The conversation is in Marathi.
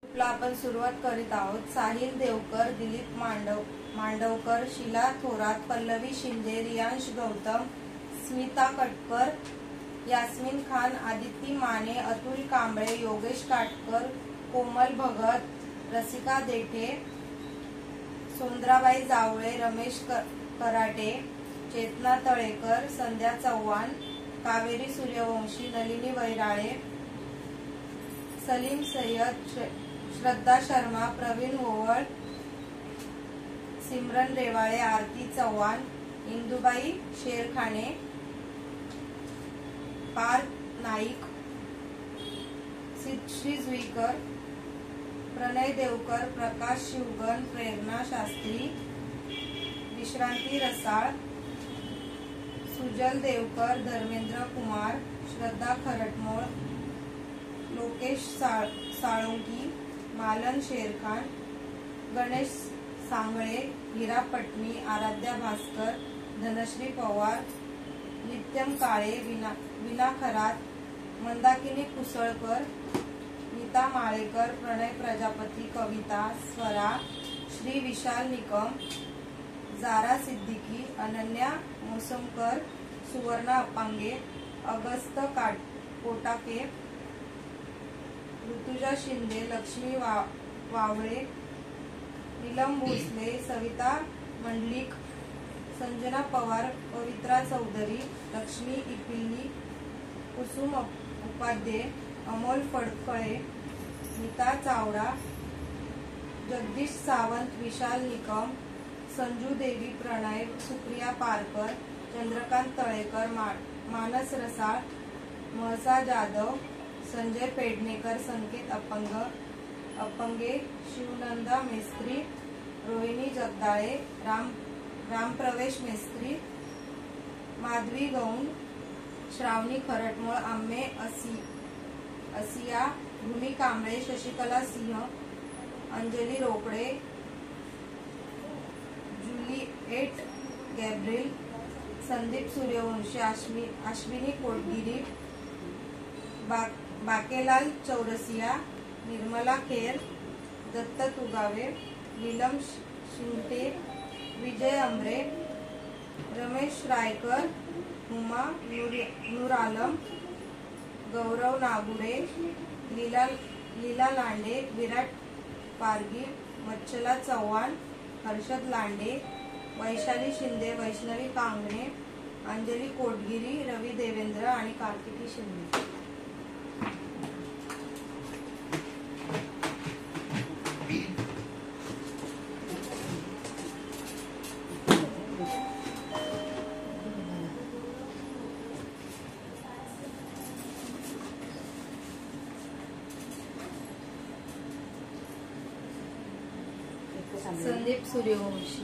आपण सुरुवात करीत आहोत। साहिल देवकर, दिलीप मांडवकर, शीला थोरात, पल्लवी शिंदे, रियांश गौतम, स्मिता कटकर, यास्मीन खान, आदिती माने, अतुल कांबळे, योगेश काटकर, कोमल भगत, रसिका देठे, सुंदराबाई जावळे, रमेश कराटे, चेतना तळेकर, संध्या चव्हाण, कावेरी सूर्यवंशी, नलिनी वैराळे, सलीम सय्यद, श्रद्धा शर्मा, प्रवीण ओवळ, सिमरन रेवाळे, आरती चव्हाण, इंदुबाई शेरखाने, पार्थ नाईक, सिद्धश्री जुईकर, प्रणय देवकर, प्रकाश शिवगण, प्रेरणा शास्त्री, विश्रांती रसाळ, सुजल देवकर, धर्मेंद्र कुमार, श्रद्धा खरटमोळ, लोकेश साळुंकी, मालन शेरखान, गणेश सांगळे, हिरा पटणी, आराध्या भास्कर, धनश्री पवार, नित्यम काळे, विना खरात, मंदाकिनी कुसळकर, नीता माळेकर, प्रणय प्रजापती, कविता स्वरा, श्री विशाल निकम, जारा सिद्दीकी, अनन्या मोसमकर, सुवर्णा अपांगे, अगस्त कोटाके, ऋतुजा शिंदे, लक्ष्मी वावळे, नीलम भोसले, सविता मंडलिक, संजना पवार, पवित्रा चौधरी, लक्ष्मी इपिल्ली, कुसुम उपाध्ये, अमोल फडकळे, नीता चावडा, जगदीश सावंत, विशाल निकम, संजू देवी प्रणय, सुप्रिया पारकर, चंद्रकांत तळेकर, मानस रसाळ, महसा जाधव, संजय पेडणेकर, संकेत अपंगे, शिवनंदा मेस्त्री, रोहिणी जगदाळे, रामप्रवेश मेस्त्री, माधवी गौंड, श्रावणी खरटमोळ, आम्मे असिया, भूमी कांबळे, शशिकला सिंह, अंजली रोकडे, जुलिएट गॅब्रिल, संदीप सूर्यवंशी, अश्विनी कोटगिरी, बाकेलाल चौरसिया, निर्मला खेर, दत्त तुगावे, नीलम शिंगटे, विजय अमरे, रमेश रायकर, हुमा नूर आलम, गौरव नागुडे, लीला लांडे, विराट पारगी, मच्छला चव्हाण, हर्षद लांडे, वैशाली शिंदे, वैष्णवी कांगणे, अंजली कोटगिरी, रवी देवेंद्र आणि कार्तिकी शिंदे। संदीप सूर्यवंशी।